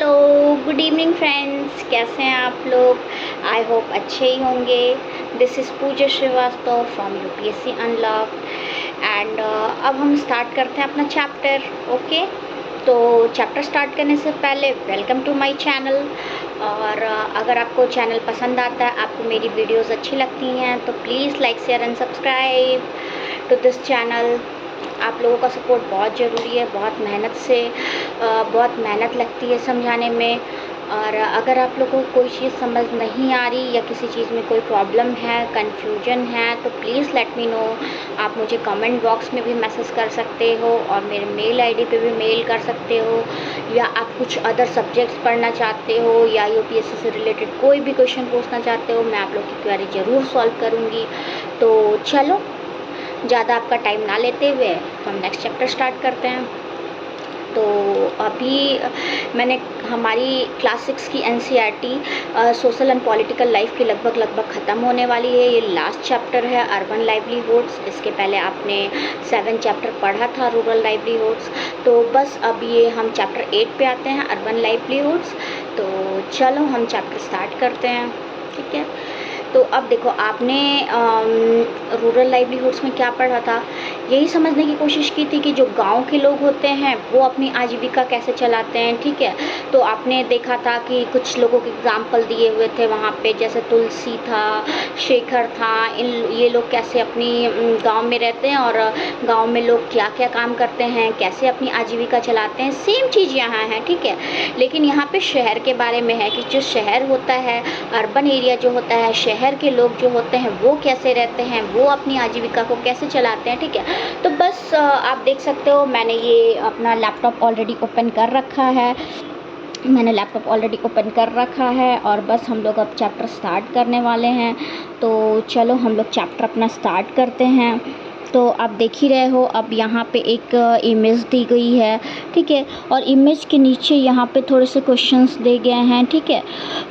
Hello, good evening friends, कैसे हैं आप लोग? आई होप अच्छे ही होंगे। This is Pooja Srivastava from UPSC unlock and अब हम स्टार्ट करते हैं अपना चैप्टर। ओके, तो चैप्टर स्टार्ट करने से पहले वेलकम टू माय चैनल। और अगर आपको चैनल पसंद आता है, आपको मेरी वीडियोस अच्छी लगती हैं, तो please like share and subscribe to this channel. आप लोगों का सपोर्ट बहुत ज़रूरी है, बहुत मेहनत लगती है समझाने में। और अगर आप लोगों को कोई चीज़ समझ नहीं आ रही या किसी चीज़ में कोई प्रॉब्लम है, कन्फ्यूजन है, तो प्लीज़ लेट मी नो। आप मुझे कमेंट बॉक्स में भी मैसेज कर सकते हो और मेरे मेल आईडी पे भी मेल कर सकते हो, या आप कुछ अदर सब्जेक्ट्स पढ़ना चाहते हो या यूपीएससी से रिलेटेड कोई भी क्वेश्चन पूछना चाहते हो, मैं आप लोग की क्वेरी ज़रूर सॉल्व करूँगी। तो चलो, ज़्यादा आपका टाइम ना लेते हुए हम नेक्स्ट चैप्टर स्टार्ट करते हैं। तो अभी मैंने हमारी क्लास 6 की NCERT social and political life की लगभग ख़त्म होने वाली है। ये लास्ट चैप्टर है अर्बन लाइवलीहुड्स। इसके पहले आपने 7 चैप्टर पढ़ा था रूरल लाइवलीहुड्स। तो बस अब ये हम चैप्टर 8 पे आते हैं, अर्बन लाइवलीहुड्स। तो चलो हम चैप्टर स्टार्ट करते हैं, ठीक है। तो अब देखो, आपने रूरल लाइवलीहुड्स में क्या पढ़ा था, यही समझने की कोशिश की थी कि जो गांव के लोग होते हैं वो अपनी आजीविका कैसे चलाते हैं, ठीक है। तो आपने देखा था कि कुछ लोगों के एग्जाम्पल दिए हुए थे वहाँ पे, जैसे तुलसी था, शेखर था। ये लोग कैसे अपनी गांव में रहते हैं और गांव में लोग क्या क्या काम करते हैं, कैसे अपनी आजीविका चलाते हैं। सेम चीज़ यहाँ है, ठीक है। लेकिन यहाँ पे शहर के बारे में है कि जो शहर होता है, अर्बन एरिया जो होता है, शहर के लोग जो होते हैं वो कैसे रहते हैं, वो अपनी आजीविका को कैसे चलाते हैं, ठीक है। तो बस आप देख सकते हो, मैंने ये अपना लैपटॉप ऑलरेडी ओपन कर रखा है और बस हम लोग अब चैप्टर स्टार्ट करने वाले हैं। तो चलो हम लोग चैप्टर अपना स्टार्ट करते हैं। तो आप देख ही रहे हो, अब यहाँ पे एक इमेज दी गई है, ठीक है। और इमेज के नीचे यहाँ पे थोड़े से क्वेश्चंस दे गए हैं, ठीक है।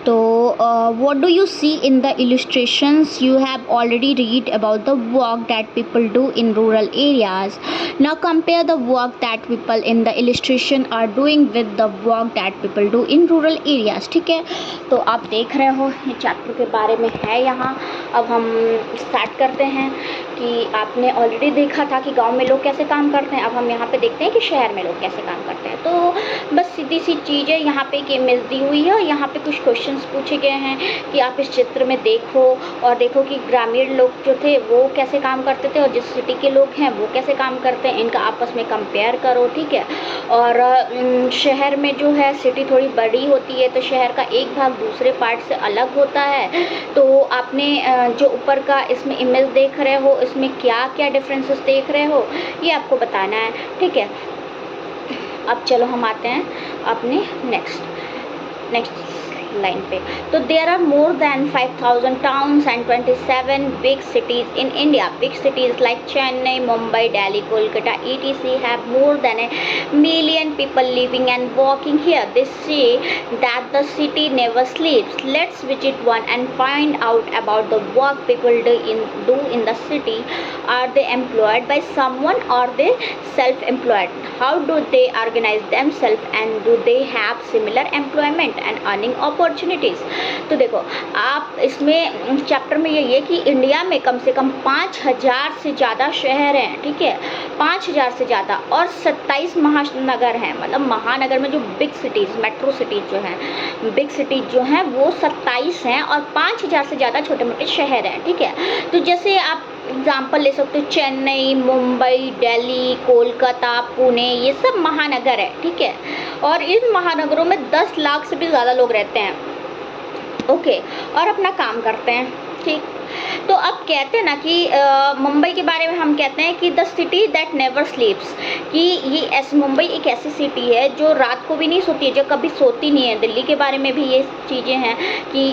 तो what do you see in the illustrations you have already read about the work that people do in rural areas. Now compare the work that people in the illustration are doing with the work that people do in rural areas, ठीक है। तो आप देख रहे हो, ये chapter के बारे में है यहाँ। अब हम स्टार्ट करते हैं कि आपने ऑलरेडी देखा था कि गांव में लोग कैसे काम करते हैं। अब हम यहाँ पे देखते हैं कि शहर में लोग कैसे काम करते हैं। तो बस सीधी सी चीज़ है, यहाँ पे एक इमेज दी हुई है और यहाँ पे कुछ क्वेश्चंस पूछे गए हैं कि आप इस चित्र में देखो और देखो कि ग्रामीण लोग जो थे वो कैसे काम करते थे और जिस सिटी के लोग हैं वो कैसे काम करते हैं, इनका आपस में कंपेयर करो, ठीक है। और शहर में जो है, सिटी थोड़ी बड़ी होती है तो शहर का एक भाग दूसरे पार्ट से अलग होता है। तो आपने जो ऊपर का इसमें इमेज देख रहे हो, इसमें क्या क्या डिफरेंसेस देख रहे हो, ये आपको बताना है, ठीक है। अब चलो हम आते हैं अपने नेक्स्ट लाइन पे। तो there are more than 5000 towns and 27 big cities in India. Big cities like Chennai, Mumbai, Delhi, Kolkata etc have more than a million people living and working here. They say that the city never sleeps. Let's visit one and find out about the work people do in the city. Are they employed by someone or they self-employed? How do they organize themselves and do they have similar employment and earning opportunities? तो देखो, आप इसमें chapter में ये कि India में कम से कम 5000 से ज़्यादा शहर हैं, ठीक है। 5000 से ज़्यादा और 27 महानगर हैं। मतलब महानगर में जो बिग सिटीज़, मेट्रो सिटीज़ जो हैं, बिग सिटीज़ जो हैं वो 27 हैं और 5000 से ज़्यादा छोटे मोटे शहर हैं, ठीक है। तो जैसे आप एग्जाम्पल ले सकते हो, चेन्नई, मुंबई, दिल्ली, कोलकाता, पुणे, ये सब महानगर है, ठीक है। और इन महानगरों में 10 लाख से भी ज़्यादा लोग रहते हैं, ओके, और अपना काम करते हैं, ठीक। तो अब कहते हैं ना कि मुंबई के बारे में हम कहते हैं कि द सिटी दैट नेवर स्लीप्स, कि ये मुंबई एक ऐसी सिटी है जो रात को भी नहीं सोती है, जो कभी सोती नहीं है। दिल्ली के बारे में भी ये चीज़ें हैं कि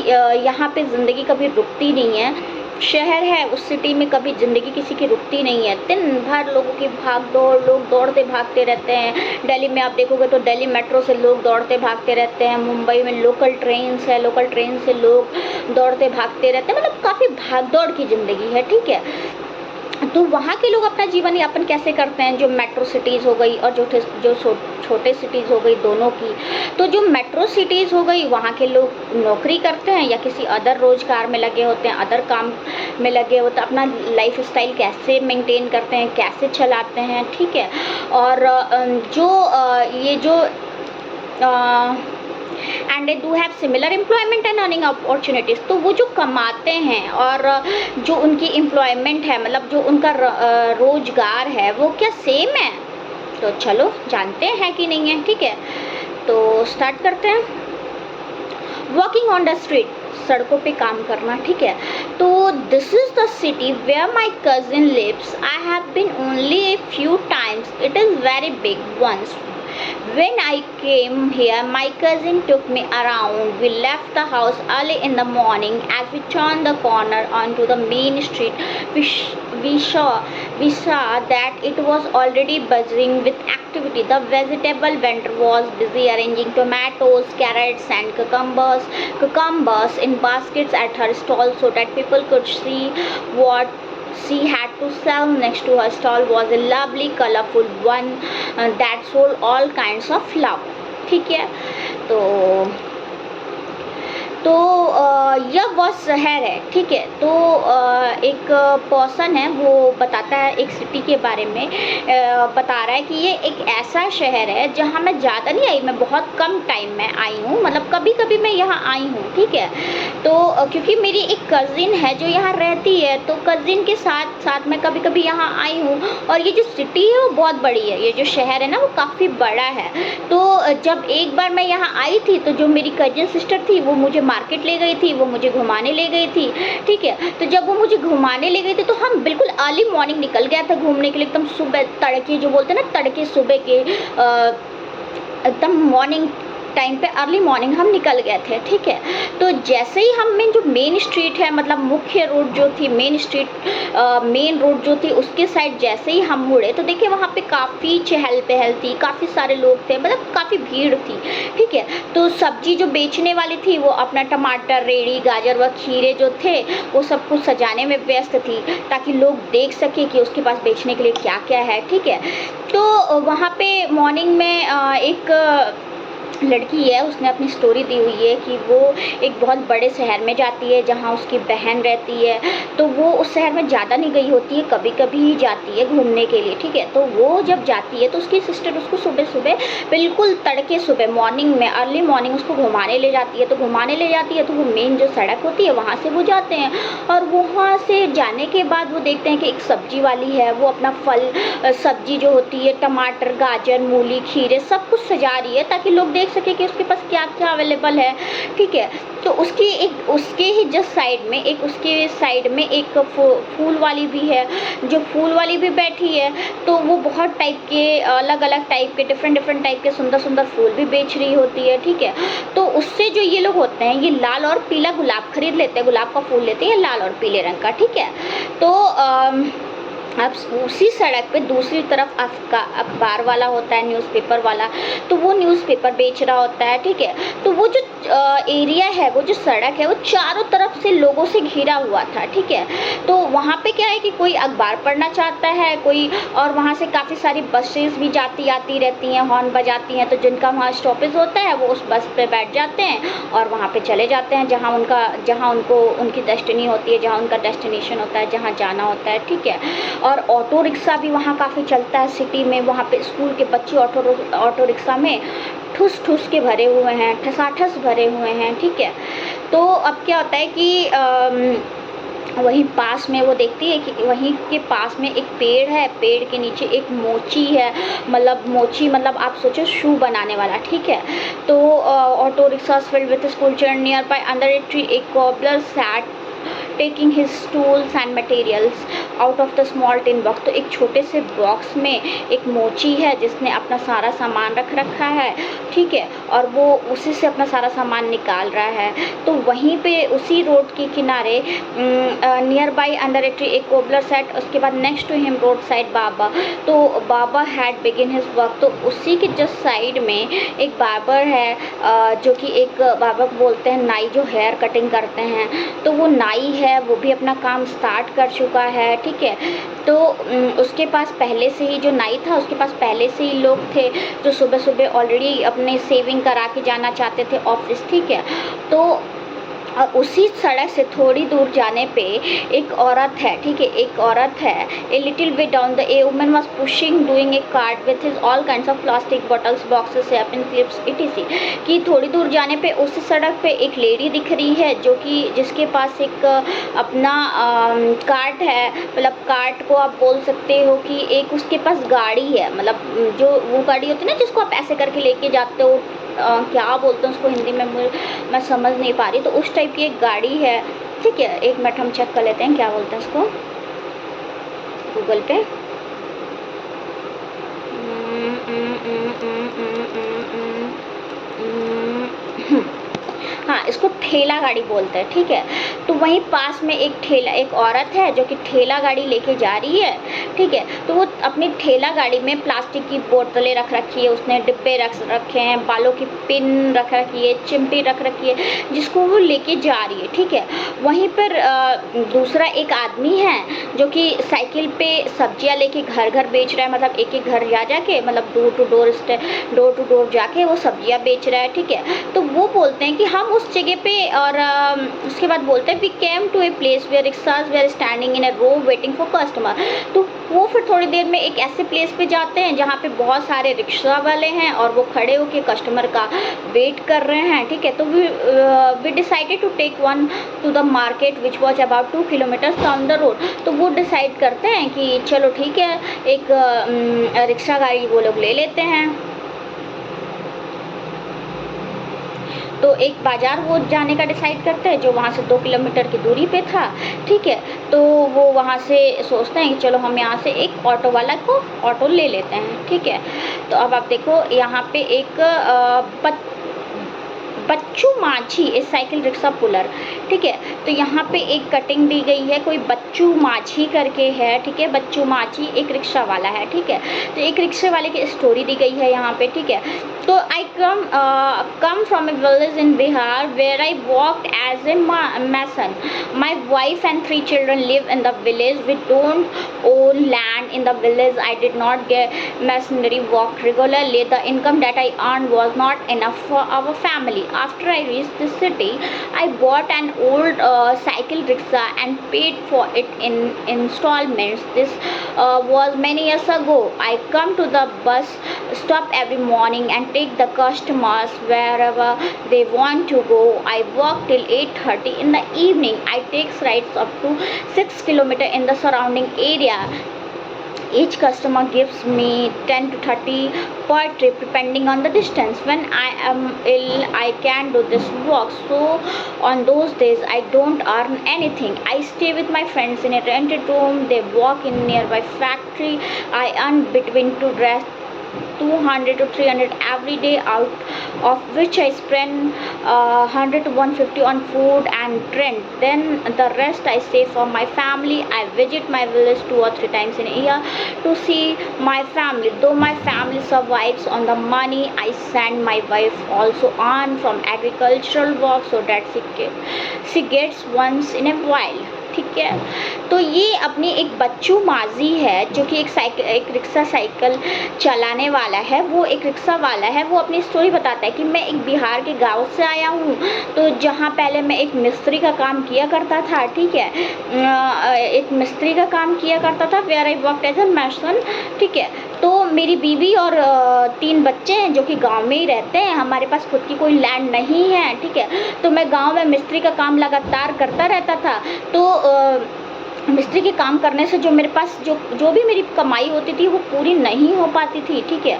यहाँ पे ज़िंदगी कभी रुकती नहीं है। शहर है, उस सिटी में कभी ज़िंदगी किसी की रुकती नहीं है। दिन भर लोगों की भाग दौड़, लोग दौड़ते भागते रहते हैं। दिल्ली में आप देखोगे तो दिल्ली मेट्रो से लोग दौड़ते भागते रहते हैं। मुंबई में लोकल ट्रेन्स है, लोकल ट्रेन से लोग दौड़ते भागते रहते हैं। मतलब काफ़ी भाग दौड़ की ज़िंदगी है, ठीक है। तो वहाँ के लोग अपना जीवन यापन कैसे करते हैं, जो मेट्रो सिटीज़ हो गई और जो छोटे सिटीज़ हो गई दोनों की। तो जो मेट्रो सिटीज़ हो गई वहाँ के लोग नौकरी करते हैं या किसी अदर रोज़गार में लगे होते हैं, अदर काम में लगे होते हैं, अपना लाइफ स्टाइल कैसे मेंटेन करते हैं, कैसे चलाते हैं, ठीक है। और ये जो and they do have similar employment and earning opportunities. तो वो जो कमाते हैं और जो उनकी एम्प्लॉयमेंट है, मतलब जो उनका रोजगार है, वो क्या सेम है? तो चलो जानते हैं कि नहीं है, ठीक है। तो स्टार्ट करते हैं। वॉकिंग ऑन द स्ट्रीट, सड़कों पे काम करना, ठीक है। तो this is the city where my cousin lives. I have been only a few times, it is very big once. When I came here, my cousin took me around. We left the house early in the morning. As we turned the corner onto the main street, we saw that it was already buzzing with activity. The vegetable vendor was busy arranging tomatoes, carrots, and cucumbers in baskets at her stall so that people could see what she had to sell. Next to her stall was a lovely colorful one that sold all kinds of flowers, ठीक है। तो यह वो शहर है, ठीक है। तो एक पर्सन है, वो बताता है एक सिटी के बारे में, बता रहा है कि ये एक ऐसा शहर है जहाँ मैं ज़्यादा नहीं आई, मैं बहुत कम टाइम में आई हूँ, मतलब कभी कभी मैं यहाँ आई हूँ, ठीक है। तो क्योंकि मेरी एक कज़िन है जो यहाँ रहती है, तो कज़िन के साथ साथ मैं कभी कभी यहाँ आई हूँ। और ये जो सिटी है वो बहुत बड़ी है, ये जो शहर है ना वो काफ़ी बड़ा है। तो जब एक बार मैं यहाँ आई थी तो जो मेरी कज़िन सिस्टर थी वो मुझे मार्केट ले गई थी, वो मुझे घुमाने ले गई थी, ठीक है। तो जब वो मुझे घुमाने ले गई थी तो हम बिल्कुल अर्ली मॉर्निंग निकल गया था घूमने के लिए, एकदम सुबह तड़के, जो बोलते हैं ना तड़के सुबह के, एकदम मॉर्निंग टाइम पे अर्ली मॉर्निंग हम निकल गए थे, ठीक है। तो जैसे ही हम जो मेन स्ट्रीट है, मतलब मुख्य रोड जो थी, मेन रोड जो थी उसके साइड जैसे ही हम मुड़े तो देखिए वहाँ पे काफ़ी चहल पहल थी, काफ़ी सारे लोग थे, मतलब काफ़ी भीड़ थी, ठीक है। तो सब्जी जो बेचने वाली थी वो अपना टमाटर, रेड़ी, गाजर व खीरे जो थे वो सब कुछ सजाने में व्यस्त थी ताकि लोग देख सके कि उसके पास बेचने के लिए क्या क्या है, ठीक है। तो वहाँ पे मॉर्निंग में एक लड़की है, उसने अपनी स्टोरी दी हुई है कि वो एक बहुत बड़े शहर में जाती है जहाँ उसकी बहन रहती है। तो वो उस शहर में ज़्यादा नहीं गई होती है, कभी कभी ही जाती है घूमने के लिए, ठीक है। तो वो जब जाती है तो उसकी सिस्टर उसको सुबह सुबह, बिल्कुल तड़के सुबह मॉर्निंग में, अर्ली मॉर्निंग उसको घुमाने ले जाती है। तो घुमाने ले जाती है तो वो मेन जो सड़क होती है वहाँ से वो जाते हैं, और वहाँ से जाने के बाद वो देखते हैं कि एक सब्जी वाली है, वो अपना फल सब्जी जो होती है, टमाटर, गाजर, मूली, खीरे सब कुछ सजा रही है ताकि लोग देख सके कि उसके पास क्या क्या अवेलेबल है, ठीक है। तो उसके ही जस्ट साइड में एक फूल वाली भी है, जो फूल वाली भी बैठी है। तो वो बहुत टाइप के, अलग अलग टाइप के, डिफरेंट टाइप के सुंदर सुंदर फूल भी बेच रही होती है, ठीक है। तो उससे जो ये लोग होते हैं, ये लाल और पीला गुलाब खरीद लेते हैं, गुलाब का फूल लेते हैं लाल और पीले रंग का, ठीक है। तो अब उसी सड़क पे दूसरी तरफ अखबार वाला होता है, न्यूज़पेपर वाला, तो वो न्यूज़पेपर बेच रहा होता है, ठीक है। तो वो जो एरिया है, वो जो सड़क है, वो चारों तरफ से लोगों से घिरा हुआ था, ठीक है। तो वहाँ पे क्या है कि कोई अखबार पढ़ना चाहता है, कोई, और वहाँ से काफ़ी सारी बसेस भी जाती आती रहती हैं, हॉर्न बजाती हैं। तो जिनका वहाँ स्टॉपेज होता है वो उस बस पे बैठ जाते हैं और वहाँ पे चले जाते हैं जहाँ उनको उनकी डेस्टिनी होती है, जहाँ उनका डेस्टिनेशन होता है, जहाँ जाना होता है, ठीक है। और ऑटो रिक्शा भी वहाँ काफ़ी चलता है सिटी में। वहाँ पे स्कूल के बच्चे ऑटो रिक्शा में ठुस के भरे हुए हैं, ठसाठस भरे हुए हैं, ठीक है। तो अब क्या होता है कि वहीं पास में वो देखती है कि वहीं के पास में एक पेड़ है, पेड़ के नीचे एक मोची है, मतलब आप सोचो शू बनाने वाला, ठीक है। तो auto rickshaw filled with school children nearby under a tree, a cobbler sat taking his tools and materials out of the small tin box. तो एक छोटे से बॉक्स में एक मोची है जिसने अपना सारा सामान रख रखा है, ठीक है, और वो उसी से अपना सारा सामान निकाल रहा है। तो वहीं पे उसी रोड के किनारे near by under a tree एक कोबलर सेट, उसके बाद next to him road side baba. तो baba had begin his work. तो उसी के जस्ट साइड में एक बार्बर है, जो कि एक बार्बर बोलते हैं नाई, जो हेयर कटिंग करते हैं। तो वो नाई है है वो भी अपना काम स्टार्ट कर चुका है, ठीक है। तो उसके पास पहले से ही जो नाई था उसके पास पहले से ही लोग थे जो सुबह-सुबह ऑलरेडी अपने सेविंग करा के जाना चाहते थे ऑफ़िस, ठीक है। तो और उसी सड़क से थोड़ी दूर जाने पे एक औरत है, ठीक है, एक औरत है। A little way down the a woman was pushing doing a cart with his all kinds of plastic bottles, boxes, upon clips etc. कि थोड़ी दूर जाने पे उस सड़क पे एक लेडी दिख रही है जो कि जिसके पास एक अपना कार्ट है, मतलब कार्ट को आप बोल सकते हो कि एक उसके पास गाड़ी है, मतलब जो वो गाड़ी होती है ना जिसको आप ऐसे करके लेके जाते हो, क्या बोलते हैं उसको हिंदी में मैं समझ नहीं पा रही। तो उस टाइप की एक गाड़ी है, ठीक है। एक मिनट हम चेक कर लेते हैं क्या बोलते हैं उसको गूगल पे। हाँ, इसको ठेला गाड़ी बोलते हैं, ठीक है। तो वहीं पास में एक औरत है जो कि ठेला गाड़ी लेके जा रही है, ठीक है। तो वो अपनी ठेला गाड़ी में प्लास्टिक की बोतलें रख रखी है, उसने डिब्बे रख रखे हैं, बालों की पिन रख रखी है, चिमटी रख रखी है, जिसको वो लेके जा रही है, ठीक है। वहीं पर दूसरा एक आदमी है जो कि साइकिल पे सब्जियां लेके घर-घर बेच रहा है, मतलब एक-एक घर जा के, मतलब डोर टू डोर जाके वो सब्जियां बेच रहा है, ठीक है। तो वो बोलते हैं कि हम उस जगह पे, और उसके बाद बोलते हैं we came to a place where rickshaws were standing in a row waiting for customer. तो वो फिर थोड़ी देर में एक ऐसे प्लेस पे जाते हैं जहाँ पे बहुत सारे रिक्शा वाले हैं और वो खड़े होके कस्टमर का वेट कर रहे हैं, ठीक है। तो we decided to take one to the market which was about 2 kilometres down the road. तो वो डिसाइड करते हैं कि चलो ठीक है, एक रिक्शा गाड़ी वो लोग ले लेते हैं। तो एक बाज़ार वो जाने का डिसाइड करते हैं जो वहाँ से 2 किलोमीटर की दूरी पे था, ठीक है। तो वो वहाँ से सोचते हैं कि चलो हम यहाँ से एक ऑटो वाला को ऑटो ले लेते हैं, ठीक है। तो अब आप देखो यहाँ पे एक बच्चू माझी इस साइकिल रिक्शा पुलर, ठीक है। तो यहाँ पे एक कटिंग दी गई है, कोई बच्चू माझी करके है, ठीक है। बच्चू माझी एक रिक्शा वाला है, ठीक है। तो एक रिक्शे वाले की स्टोरी दी गई है यहाँ पे, ठीक है। तो I come from a village in Bihar where I walked as a mason. My wife and 3 children live in the village. We don't own land in the village. I did not get masonry work regularly. The income that I earned was not enough for our family. After I reached the city, I bought an old cycle rickshaw and paid for it in installments. This was many years ago. I come to the bus stop every morning and take the customers wherever they want to go. I work till 8:30 in the evening. I take rides up to 6 kilometers in the surrounding area. Each customer gives me 10 to 30 per trip depending on the distance. When I am ill, I can do this work. So on those days, I don't earn anything. I stay with my friends in a rented room. They work in nearby factory. I earn between 200 to 300 every day, out of which I spend 100 to 150 on food and rent. Then the rest I save for my family. I visit my village 2 or 3 times in a year to see my family. Though my family survives on the money I send, my wife also earn from agricultural work so that she gets once in a while, ठीक है। तो ये अपनी एक बच्चू माझी है जो कि एक रिक्शा साइकिल चलाने वाला है, वो एक रिक्शा वाला है। वो अपनी स्टोरी बताता है कि मैं एक बिहार के गांव से आया हूँ, तो जहाँ पहले मैं एक मिस्त्री का काम किया करता था, ठीक है। एक मिस्त्री का काम किया करता था, where I worked as a mason, ठीक है। तो मेरी बीवी और 3 बच्चे हैं जो कि गांव में ही रहते हैं। हमारे पास खुद की कोई लैंड नहीं है, ठीक है। तो मैं गांव में मिस्त्री का काम लगातार करता रहता था। तो मिस्त्री के काम करने से जो मेरे पास जो भी मेरी कमाई होती थी वो पूरी नहीं हो पाती थी, ठीक है।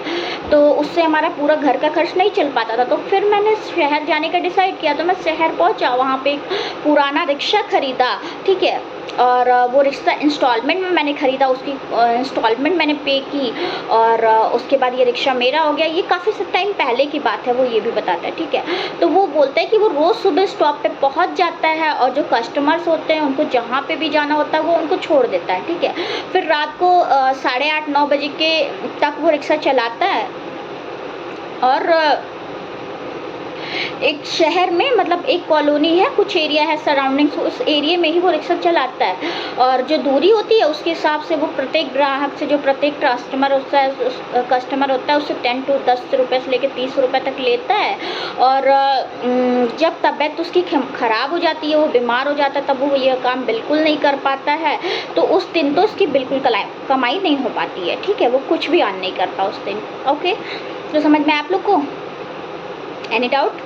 तो उससे हमारा पूरा घर का खर्च नहीं चल पाता था। तो फिर मैंने शहर जाने का डिसाइड किया। तो मैं शहर पहुंचा, वहाँ पे एक पुराना रिक्शा ख़रीदा, ठीक है। और वो रिक्शा इंस्टॉलमेंट में मैंने ख़रीदा, उसकी इंस्टॉलमेंट मैंने पे की, और उसके बाद ये रिक्शा मेरा हो गया। ये काफ़ी टाइम पहले की बात है, वो ये भी बताता है, ठीक है। तो वो बोलता है कि वो रोज़ सुबह स्टॉप पे पहुंच जाता है और जो कस्टमर्स होते हैं उनको जहाँ पे भी जाना होता है वो उनको छोड़ देता है, ठीक है। फिर रात को 8:30-9 बजे के तक वो रिक्शा चलाता है और एक शहर में, मतलब एक कॉलोनी है, कुछ एरिया है सराउंडिंग्स, उस एरिया में ही वो रिक्शा चलाता है। और जो दूरी होती है उसके हिसाब से वो प्रत्येक ग्राहक से, जो प्रत्येक कस्टमर होता है, उससे 10 रुपये से लेकर 30 रुपये तक लेता है। और जब तबीयत उसकी ख़राब हो जाती है, वो बीमार हो जाता है, तब वो ये काम बिल्कुल नहीं कर पाता है। तो उस दिन तो उसकी बिल्कुल कमाई नहीं हो पाती है, ठीक है, वो कुछ भी अर्न नहीं करता उस दिन। ओके, तो समझ में आप लोग को? Any doubt?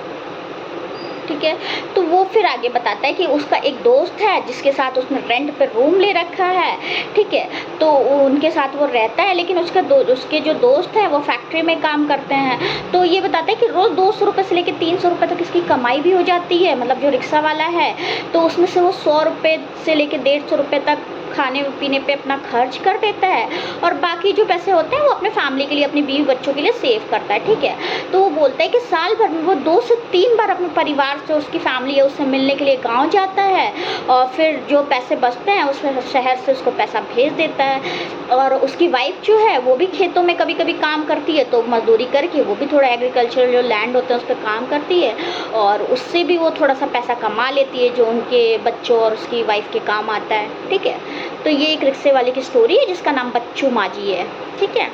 ठीक है, तो वो फिर आगे बताता है कि उसका एक दोस्त है जिसके साथ उसने रेंट पे रूम ले रखा है, ठीक है, तो उनके साथ वो रहता है, लेकिन उसके जो दोस्त हैं वो फैक्ट्री में काम करते हैं। तो ये बताता है कि रोज़ 200 रुपये से लेकर 300 रुपये तक इसकी कमाई भी हो जाती है, मतलब जो रिक्शा वाला है, तो उसमें से वो 100 रुपये से लेकर 150 रुपये तक खाने पीने पे अपना खर्च कर देता है, और बाकी जो पैसे होते हैं वो अपने फैमिली के लिए, अपनी बीवी बच्चों के लिए सेव करता है, ठीक है। तो वो बोलता है कि साल भर में वो 2 से 3 बार अपने परिवार से, उसकी फैमिली है उससे मिलने के लिए गांव जाता है, और फिर जो पैसे बचते हैं उस शहर से उसको पैसा भेज देता है। और उसकी वाइफ जो है वो भी खेतों में कभी कभी काम करती है, तो मजदूरी करके वो भी थोड़ा एग्रीकल्चरल जो लैंड होते हैं उस पर काम करती है, और उससे भी वो थोड़ा सा पैसा कमा लेती है, जो उनके बच्चों और उसकी वाइफ के काम आता है, ठीक है। तो ये एक रिक्शे वाले की स्टोरी है जिसका नाम बच्चू माझी है, ठीक है।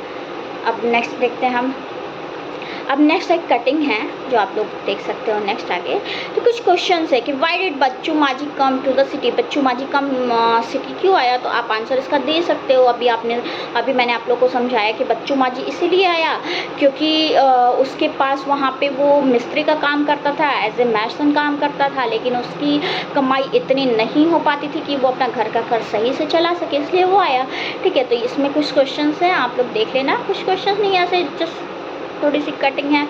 अब नेक्स्ट देखते हैं हम। अब नेक्स्ट एक कटिंग है जो आप लोग देख सकते हो नेक्स्ट आगे। तो कुछ क्वेश्चंस है कि व्हाई डिड बच्चू माझी कम टू द सिटी, बच्चू माझी कम सिटी क्यों आया, तो आप आंसर इसका दे सकते हो। अभी मैंने आप लोग को समझाया कि बच्चू माझी इसीलिए आया क्योंकि उसके पास वहाँ पे वो मिस्त्री का काम करता था, एज ए मैसन काम करता था, लेकिन उसकी कमाई इतनी नहीं हो पाती थी कि वो अपना घर का खर्च सही से चला सके, इसलिए वो आया, ठीक है। तो इसमें कुछ क्वेश्चन हैं, आप लोग देख लेना। कुछ क्वेश्चन नहीं, ऐसे जस्ट थोड़ी सी कटिंग है,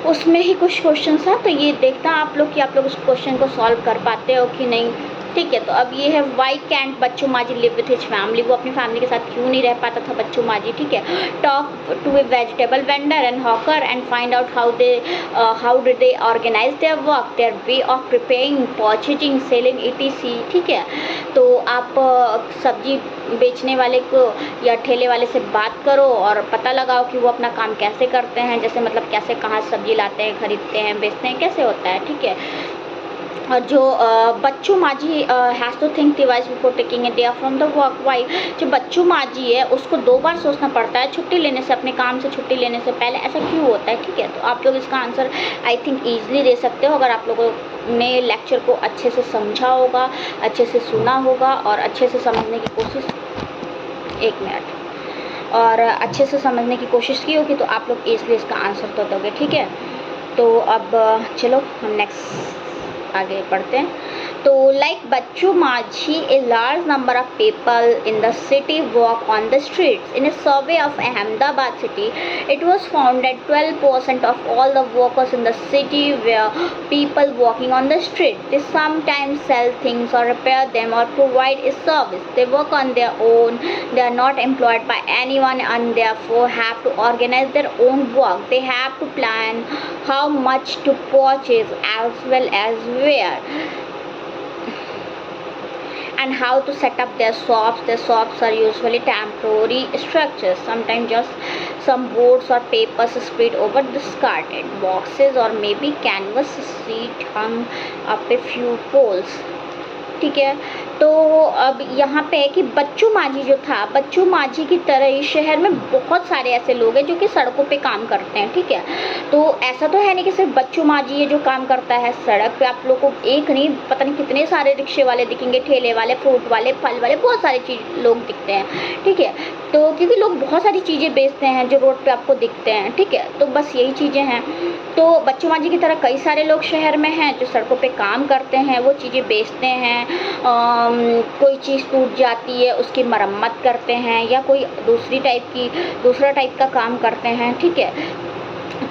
उसमें ही कुछ क्वेश्चंस हैं, तो ये देखना आप लोग कि आप लोग उस क्वेश्चन को सॉल्व कर पाते हो कि नहीं, ठीक है। तो अब ये है व्हाई कैंट बच्चू माझी लिव विथ हिज फैमिली, वो अपनी फैमिली के साथ क्यों नहीं रह पाता था बच्चू माझी, ठीक है। Talk to a vegetable vendor and hawker and find out how did they organise their work, their way of preparing, purchasing, selling etc, ठीक है। तो आप सब्जी बेचने वाले को या ठेले वाले से बात करो और पता लगाओ कि वो अपना काम कैसे करते हैं, जैसे मतलब कैसे, कहाँ सब्जी लाते हैं, खरीदते हैं, बेचते हैं, कैसे होता है, ठीक है। और जो Bachchu Majhi has to think twice before taking a day off from the work, why, जो बच्चू माझी है उसको 2 बार सोचना पड़ता है छुट्टी लेने से, अपने काम से छुट्टी लेने से पहले, ऐसा क्यों होता है, ठीक है। तो आप लोग इसका आंसर आई थिंक ईजिली दे सकते हो अगर आप लोगों ने लेक्चर को अच्छे से समझा होगा, अच्छे से सुना होगा और अच्छे से समझने की कोशिश, 1 मिनट, और अच्छे से समझने की कोशिश की होगी, तो आप लोग ईजिली इसका आंसर तो दोगे, ठीक है। तो अब चलो हम नेक्स्ट आगे बढ़ते हैं। तो like Bachchu Majhi, a large number of people in the city walk on the streets. In a survey of Ahmedabad city, it was found that 12% of all the workers in the city were people walking on the street. They sometimes sell things और repair them और provide a service. They work on their own, they are not employed by anyone and therefore have to organize their own work. They have to plan how much to purchase as well as where, and how to set up their shops. Their shops are usually temporary structures, sometimes just some boards or papers spread over discarded boxes or maybe canvas sheet hung up a few poles, ठीक है। तो अब यहाँ पे है कि बच्चू माझी जो था, बच्चू माझी की तरह ही शहर में बहुत सारे ऐसे लोग हैं जो कि सड़कों पे काम करते हैं, ठीक है। तो ऐसा तो है नहीं कि सिर्फ बच्चू माझी है जो काम करता है सड़क पे, आप लोग को एक नहीं पता नहीं कितने सारे रिक्शे वाले दिखेंगे, ठेले वाले, फ्रूट वाले, फल वाले, बहुत सारे चीज़ लोग दिखते हैं, ठीक है। तो क्योंकि लोग बहुत सारी चीज़ें बेचते हैं जो रोड पे आपको दिखते हैं, ठीक है। तो बस यही चीज़ें हैं। तो बच्चू माझी की तरह कई सारे लोग शहर में हैं जो सड़कों पे काम करते हैं, वो चीज़ें बेचते हैं, कोई चीज़ टूट जाती है उसकी मरम्मत करते हैं, या कोई दूसरा टाइप का काम करते हैं, ठीक है।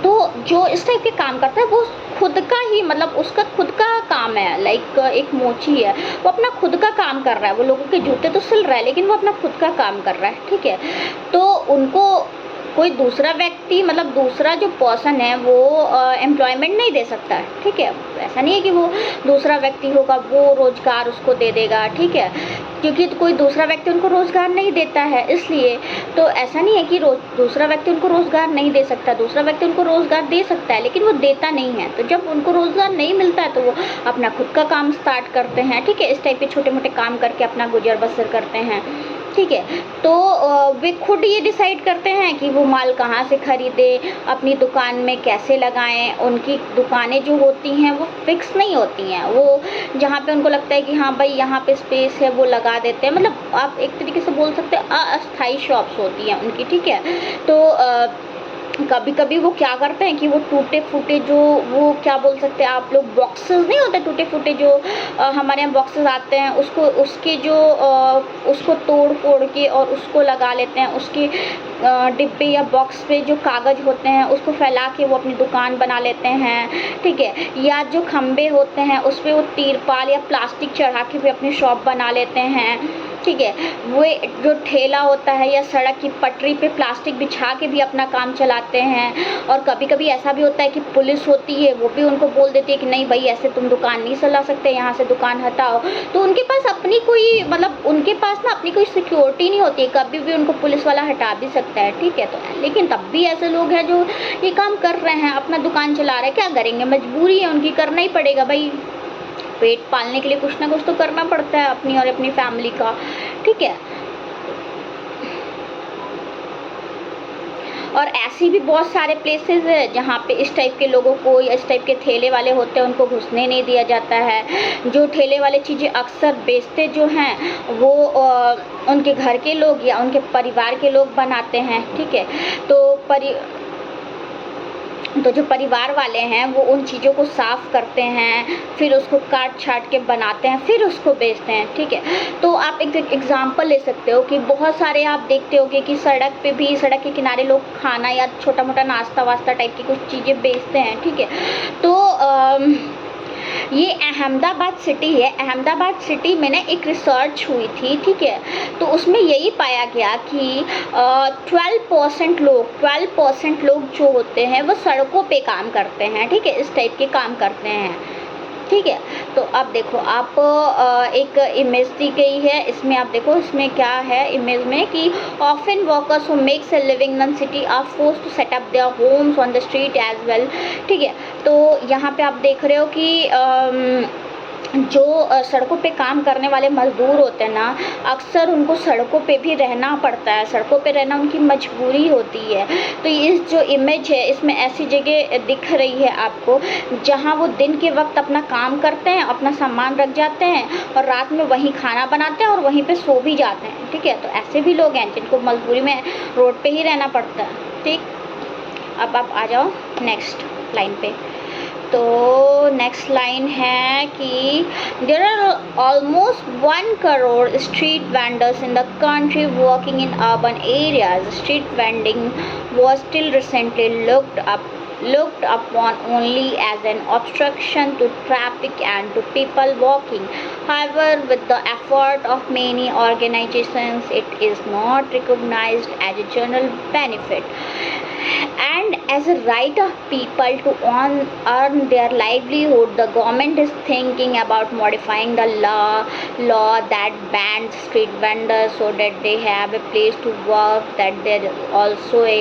तो जो इस टाइप के काम करता है वो खुद का ही, मतलब उसका खुद का काम है, लाइक एक मोची है, वो अपना खुद का काम कर रहा है, वो लोगों के जूते तो सिल रहा है लेकिन वो अपना खुद का काम कर रहा है, ठीक है। तो उनको कोई दूसरा व्यक्ति, मतलब दूसरा जो पर्सन है वो एम्प्लॉयमेंट नहीं दे सकता है, ठीक है। ऐसा नहीं है कि वो दूसरा व्यक्ति होगा वो रोजगार उसको दे देगा, ठीक है। क्योंकि कोई दूसरा व्यक्ति उनको रोज़गार नहीं देता है इसलिए। तो ऐसा नहीं है कि दूसरा व्यक्ति उनको रोज़गार नहीं दे सकता, दूसरा व्यक्ति उनको रोज़गार दे सकता है, लेकिन वो देता नहीं है। तो जब उनको रोज़गार नहीं मिलता है तो वो अपना खुद का काम स्टार्ट करते हैं, ठीक है। इस टाइप के छोटे-मोटे काम करके अपना गुज़र बसर करते हैं, ठीक है। तो वे खुद ये डिसाइड करते हैं कि वो माल कहाँ से खरीदें, अपनी दुकान में कैसे लगाएं। उनकी दुकानें जो होती हैं वो फिक्स नहीं होती हैं, वो जहाँ पे उनको लगता है कि हाँ भाई यहाँ पे स्पेस है वो लगा देते हैं। मतलब आप एक तरीके से बोल सकते हैं अस्थाई शॉप्स होती हैं उनकी, ठीक है। तो कभी-कभी वो क्या करते हैं कि वो टूटे-फूटे जो वो क्या बोल सकते हैं आप लोग, बॉक्सेस नहीं होते टूटे-फूटे जो हमारे यहाँ बॉक्सेस आते हैं, उसके जो उसको तोड़-फोड़ के और उसको लगा लेते हैं। उसके डिब्बे या बॉक्स पे जो कागज़ होते हैं उसको फैला के वो अपनी दुकान बना लेते हैं, ठीक है। या जो खंबे होते हैं उस पे वो तिरपाल या प्लास्टिक चढ़ा के भी अपनी शॉप बना लेते हैं, ठीक है। वो जो ठेला होता है या सड़क की पटरी पे प्लास्टिक बिछा के भी अपना काम चलाते हैं। और कभी-कभी ऐसा भी होता है कि पुलिस होती है वो भी उनको बोल देती है कि नहीं भाई ऐसे तुम दुकान नहीं चला सकते, यहाँ से दुकान हटाओ। तो उनके पास अपनी कोई मतलब उनके पास ना अपनी कोई सिक्योरिटी नहीं होती है, कभी भी उनको पुलिस वाला हटा भी सकता है, ठीक है। तो लेकिन तब भी ऐसे लोग हैं जो ये काम कर रहे हैं, अपना दुकान चला रहे हैं, क्या करेंगे, मजबूरी है उनकी, करना ही पड़ेगा भाई। पेट पालने के लिए कुछ ना कुछ तो करना पड़ता है अपनी और अपनी फैमिली का, ठीक है। और ऐसी भी बहुत सारे प्लेसेस है जहाँ पे इस टाइप के लोगों को या इस टाइप के ठेले वाले होते हैं उनको घुसने नहीं दिया जाता है। जो ठेले वाले चीज़ें अक्सर बेचते जो हैं वो उनके घर के लोग या उनके परिवार के लोग बनाते हैं, ठीक है। तो जो परिवार वाले हैं वो उन चीज़ों को साफ़ करते हैं, फिर उसको काट छाट के बनाते हैं, फिर उसको बेचते हैं, ठीक है। तो आप एक एग्ज़ाम्पल ले सकते हो कि बहुत सारे आप देखते होगे कि सड़क पे भी, सड़क के किनारे लोग खाना या छोटा मोटा नाश्ता वास्ता टाइप की कुछ चीज़ें बेचते हैं, ठीक है। तो ये अहमदाबाद सिटी है। अहमदाबाद सिटी में ना एक रिसर्च हुई थी, ठीक है। तो उसमें यही पाया गया कि 12% लोग जो होते हैं वो सड़कों पे काम करते हैं, ठीक है। इस टाइप के काम करते हैं, ठीक है। तो अब देखो आप एक इमेज दी गई है, इसमें आप देखो इसमें क्या है इमेज में कि often workers who makes a living in city are forced to set up their homes on the street as well, ठीक है। तो यहाँ पे आप देख रहे हो कि जो सड़कों पे काम करने वाले मज़दूर होते हैं ना, अक्सर उनको सड़कों पे भी रहना पड़ता है, सड़कों पे रहना उनकी मजबूरी होती है। तो इस जो इमेज है इसमें ऐसी जगह दिख रही है आपको जहाँ वो दिन के वक्त अपना काम करते हैं, अपना सामान रख जाते हैं और रात में वहीं खाना बनाते हैं और वहीं पे सो भी जाते हैं, ठीक है। तो ऐसे भी लोग हैं जिनको मजबूरी में रोड पे ही रहना पड़ता है, ठीक। अब आप आ जाओ नेक्स्ट लाइन पे। तो नेक्स्ट लाइन है कि there are almost 1 crore street vendors in the country working in urban areas. Street vending was till recently looked upon only as an obstruction to traffic and to people walking. However, with the effort of many organizations, it is not recognized as a general benefit and as a right of people to earn their livelihood. The government is thinking about modifying the law that bans street vendors so that they have a place to work, that there is also a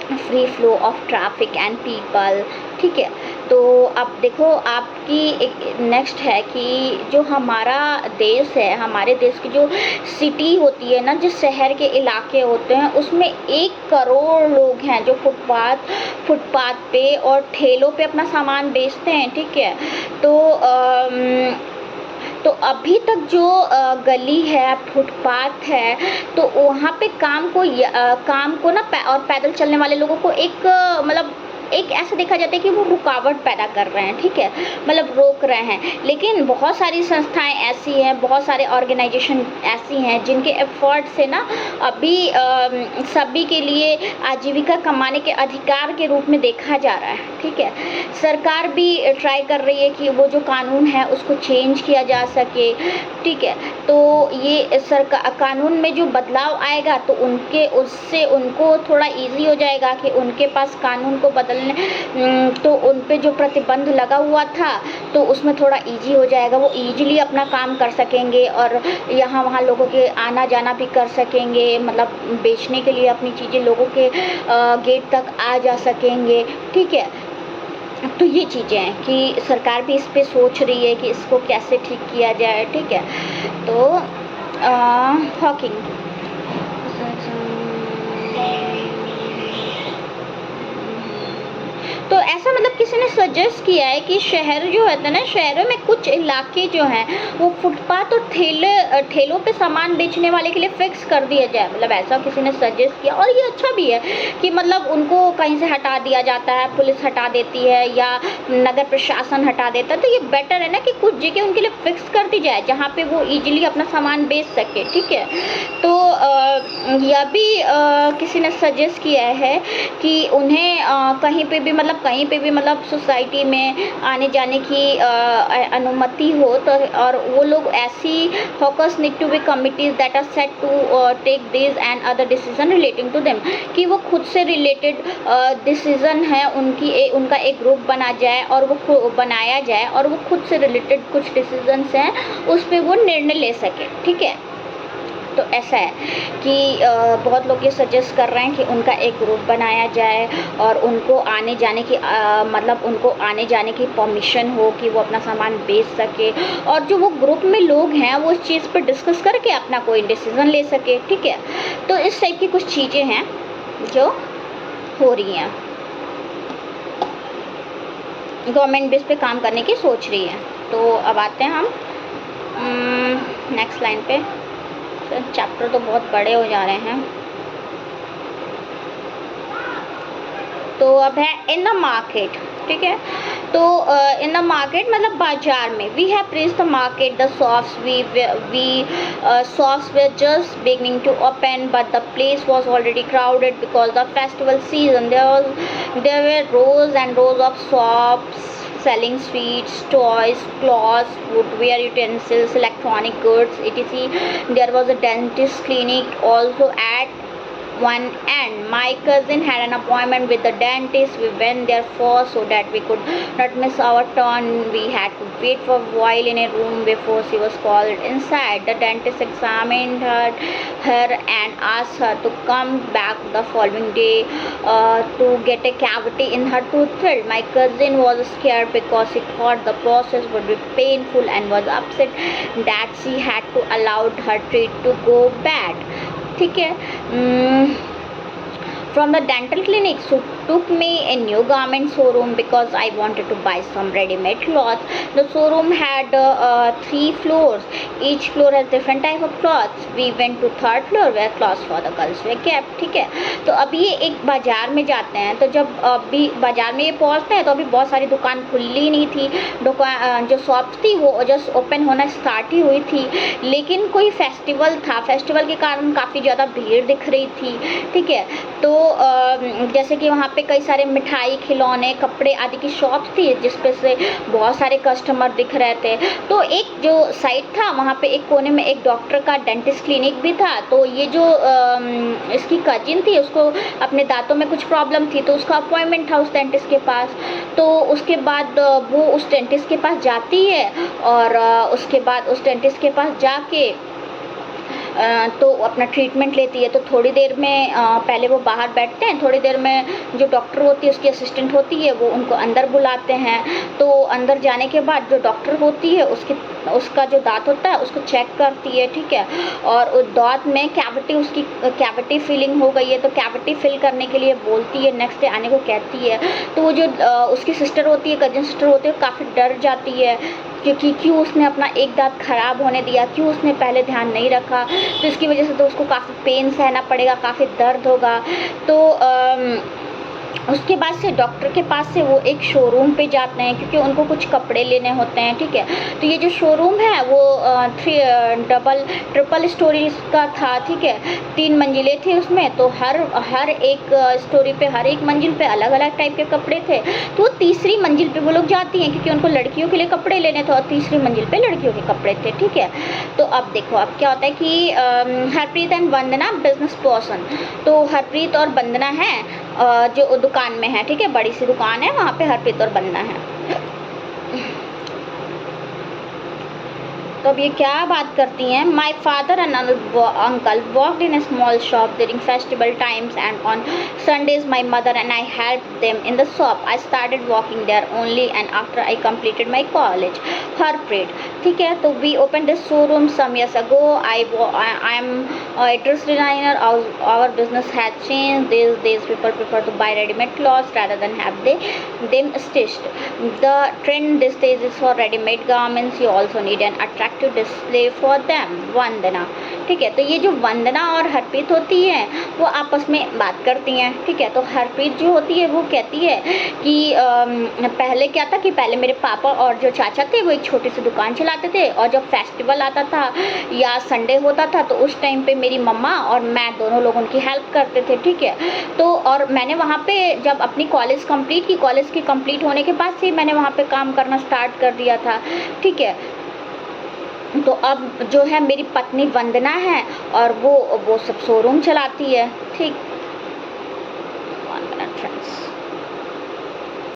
free flow of traffic and people, ठीक है। तो अब देखो आपकी एक next है कि जो हमारा देश है, हमारे देश की जो सिटी होती है ना, जो शहर के इलाके होते हैं उसमें 1 करोड़ लोग हैं जो फुटपाथ पे और ठेलों पे अपना सामान बेचते हैं, ठीक है। तो अभी तक जो गली है, फुटपाथ है, तो वहाँ पे काम को ना और पैदल चलने वाले लोगों को मतलब एक ऐसा देखा जाता है कि वो रुकावट पैदा कर रहे हैं, ठीक है, मतलब रोक रहे हैं। लेकिन बहुत सारी संस्थाएं ऐसी हैं, बहुत सारे ऑर्गेनाइजेशन ऐसी हैं जिनके एफर्ट से ना अभी सभी के लिए आजीविका कमाने के अधिकार के रूप में देखा जा रहा है, ठीक है। सरकार भी ट्राई कर रही है कि वो जो कानून है उसको चेंज किया जा सके, ठीक है। तो ये कानून में जो बदलाव आएगा तो उससे उनको थोड़ा ईजी हो जाएगा कि उनके पास कानून को बदलने तो उन पे जो प्रतिबंध लगा हुआ था तो उसमें थोड़ा ईजी हो जाएगा, वो ईजिली अपना काम कर सकेंगे और यहाँ वहाँ लोगों के आना जाना भी कर सकेंगे, मतलब बेचने के लिए अपनी चीज़ें लोगों के गेट तक आ जा सकेंगे, ठीक है। तो ये चीज़ें हैं कि सरकार भी इस पे सोच रही है कि इसको कैसे ठीक किया जाए, ठीक है। तो हॉकिंग तो ऐसा मतलब किसी ने सजेस्ट किया है कि शहर जो होता है ना, शहरों में कुछ इलाके जो हैं वो फुटपाथ और ठेलों पे सामान बेचने वाले के लिए फिक्स कर दिया जाए, मतलब ऐसा किसी ने सजेस्ट किया। और ये अच्छा भी है कि मतलब उनको कहीं से हटा दिया जाता है, पुलिस हटा देती है या नगर प्रशासन हटा देता है, तो ये बेटर है ना कि कुछ जगह उनके लिए फिक्स कर दी जाए जहाँ पे वो ईजिली अपना सामान बेच सके, ठीक है। तो यह भी किसी ने सजेस्ट किया है कि उन्हें कहीं पे भी मतलब सोसाइटी में आने जाने की अनुमति हो, तो और वो लोग ऐसी hawkers need to be committees that are set to take this and other decision relating to them, कि वो खुद से रिलेटेड डिसीजन है उनका एक ग्रुप बना जाए और वो बनाया जाए और वो खुद से रिलेटेड कुछ डिसीजंस हैं उस पर वो निर्णय ले सके, ठीक है। तो ऐसा है कि बहुत लोग ये सजेस्ट कर रहे हैं कि उनका एक ग्रुप बनाया जाए और उनको आने जाने की मतलब उनको आने जाने की परमिशन हो कि वो अपना सामान बेच सके, और जो वो ग्रुप में लोग हैं वो इस चीज़ पर डिस्कस करके अपना कोई डिसीज़न ले सके, ठीक है। तो इस टाइप की कुछ चीज़ें हैं जो हो रही हैं, गवर्नमेंट बेस पे काम करने की सोच रही है। तो अब आते हैं हम नेक्स्ट लाइन पे। चैप्टर तो बहुत बड़े हो जा रहे हैं। तो अब है इन द मार्केट, ठीक है। तो इन द मार्केट मतलब बाजार में, we have reached the market, the shops shops were just beginning to open but the place was already crowded because the festival season. There were rows and rows of shops selling sweets, toys, clothes, footwear, utensils, electronic goods, etc. There was a dentist clinic also at one end. My cousin had an appointment with the dentist. We went there first so that we could not miss our turn. We had to wait for a while in a room before she was called inside. The dentist examined her and asked her to come back the following day to get a cavity in her tooth filled. My cousin was scared because she thought the process would be painful and was upset that she had to allow her treat to go bad, ठीक है। From the dental clinic, so took me a new garment showroom because I wanted to buy some ready-made clothes. The showroom had 3 floors. Each floor has different type of clothes. We went to 3rd floor where clothes for the girls were kept, ठीक है। तो अभी ये एक बाजार में जाते हैं, तो जब अभी बाजार में ये पहुँचते हैं तो अभी बहुत सारी दुकान खुली नहीं थी, दुकान जो शॉप्स थी वो जस्ट ओपन होना स्टार्ट ही हुई थी, लेकिन कोई फेस्टिवल था, फेस्टिवल के कारण काफ़ी ज़्यादा भीड़ दिख रही थी, ठीक है। तो जैसे कि वहाँ पे कई सारे मिठाई, खिलौने, कपड़े आदि की शॉप्स थी जिस पे से बहुत सारे कस्टमर दिख रहे थे। तो एक जो साइड था वहाँ पे एक कोने में एक डॉक्टर का डेंटिस्ट क्लिनिक भी था। तो ये जो इसकी कजिन थी उसको अपने दांतों में कुछ प्रॉब्लम थी, तो उसका अपॉइंटमेंट था उस डेंटिस्ट के पास। तो उसके बाद वो उस डेंटिस्ट के पास जाती है और उसके बाद उस डेंटिस्ट के पास जाके तो अपना ट्रीटमेंट लेती है। तो थोड़ी देर में पहले वो बाहर बैठते हैं, थोड़ी देर में जो डॉक्टर होती है उसकी असिस्टेंट होती है वो उनको अंदर बुलाते हैं। तो अंदर जाने के बाद जो डॉक्टर होती है उसका जो दांत होता है उसको चेक करती है, ठीक है। और उस दांत में उसकी कैविटी फिलिंग हो गई है तो कैविटी फिल करने के लिए बोलती है, नेक्स्ट डे आने को कहती है। तो वो जो उसकी सिस्टर होती है, कजिन सिस्टर होती है, काफ़ी डर जाती है क्योंकि क्यों उसने अपना एक दांत ख़राब होने दिया, क्यों उसने पहले ध्यान नहीं रखा। तो इसकी वजह से तो उसको काफ़ी पेन सहना पड़ेगा, काफ़ी दर्द होगा। तो उसके बाद से डॉक्टर के पास से वो एक शोरूम पे जाते हैं क्योंकि उनको कुछ कपड़े लेने होते हैं, ठीक है। तो ये जो शोरूम है वो ट्रिपल स्टोरी का था, ठीक है। 3 मंजिलें थी उसमें। तो हर एक स्टोरी पे, हर एक मंजिल पे अलग अलग टाइप के कपड़े थे। तो तीसरी मंजिल पे वो लोग जाती हैं क्योंकि उनको लड़कियों के लिए कपड़े लेने थे और तीसरी मंजिल पे लड़कियों के कपड़े थे, ठीक है। तो अब देखो अब क्या होता है कि Harpreet and Vandana business person. तो हरप्रीत और वंदना है जो दुकान में है, ठीक है, बड़ी सी दुकान है, वहाँ पे हरप्रीत और वंदना है। तो अब ये क्या बात करती हैं, my father and uncle worked in a small shop during festival times and on Sundays my mother and I helped them in the shop. I started working there only and after I completed my college. Harpreet, ठीक है, तो we opened this showroom some years ago. I am a dress designer. Our business has changed. These days people prefer to buy ready-made clothes rather than have them stitched. The trend these days is for ready-made garments. You also need an attractive display for them. Vandana, ठीक है, तो ये जो वंदना और हरप्रीत होती है वो आपस में बात करती हैं, ठीक है। तो हरप्रीत जो होती है वो कहती है कि पहले क्या था कि पहले मेरे पापा और जो चाचा थे वो एक छोटी सी दुकान चलाते थे और जब फेस्टिवल आता था या संडे होता था तो उस टाइम पे मेरी मम्मा और मैं दोनों लोग उनकी हेल्प करते थे, ठीक है। तो और मैंने वहाँ पे जब अपनी कॉलेज की कंप्लीट होने के बाद से मैंने वहाँ पे काम करना स्टार्ट कर दिया था, ठीक है। तो अब जो है मेरी पत्नी वंदना है और वो सब शोरूम चलाती है, ठीक।